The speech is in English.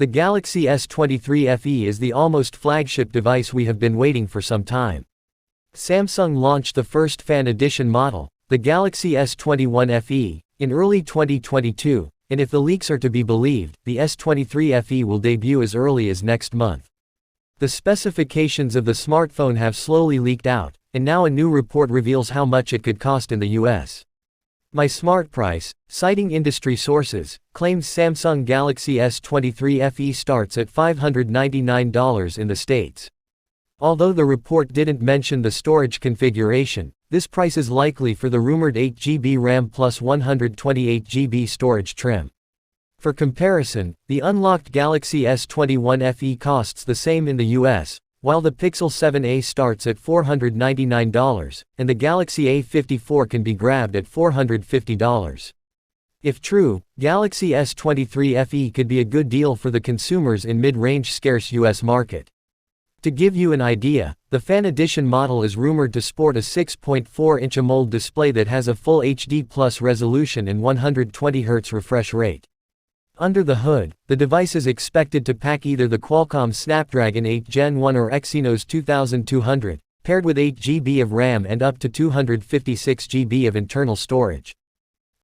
The Galaxy S23 FE is the almost flagship device we have been waiting for some time. Samsung launched the first Fan Edition model, the Galaxy S21 FE, in early 2022, and if the leaks are to be believed, the S23 FE will debut as early as next month. The specifications of the smartphone have slowly leaked out, and now a new report reveals how much it could cost in the US. MySmartPrice, citing industry sources, claims Samsung Galaxy S23 FE starts at $599 in the States. Although the report didn't mention the storage configuration, this price is likely for the rumored 8GB RAM plus 128GB storage trim. For comparison, the unlocked Galaxy S21 FE costs the same in the US, while the Pixel 7a starts at $499, and the Galaxy A54 can be grabbed at $450. If true, Galaxy S23 FE could be a good deal for the consumers in mid-range scarce US market. To give you an idea, the Fan Edition model is rumored to sport a 6.4-inch AMOLED display that has a full HD Plus resolution and 120Hz refresh rate. Under the hood, the device is expected to pack either the Qualcomm Snapdragon 8 Gen 1 or Exynos 2200, paired with 8GB of RAM and up to 256GB of internal storage.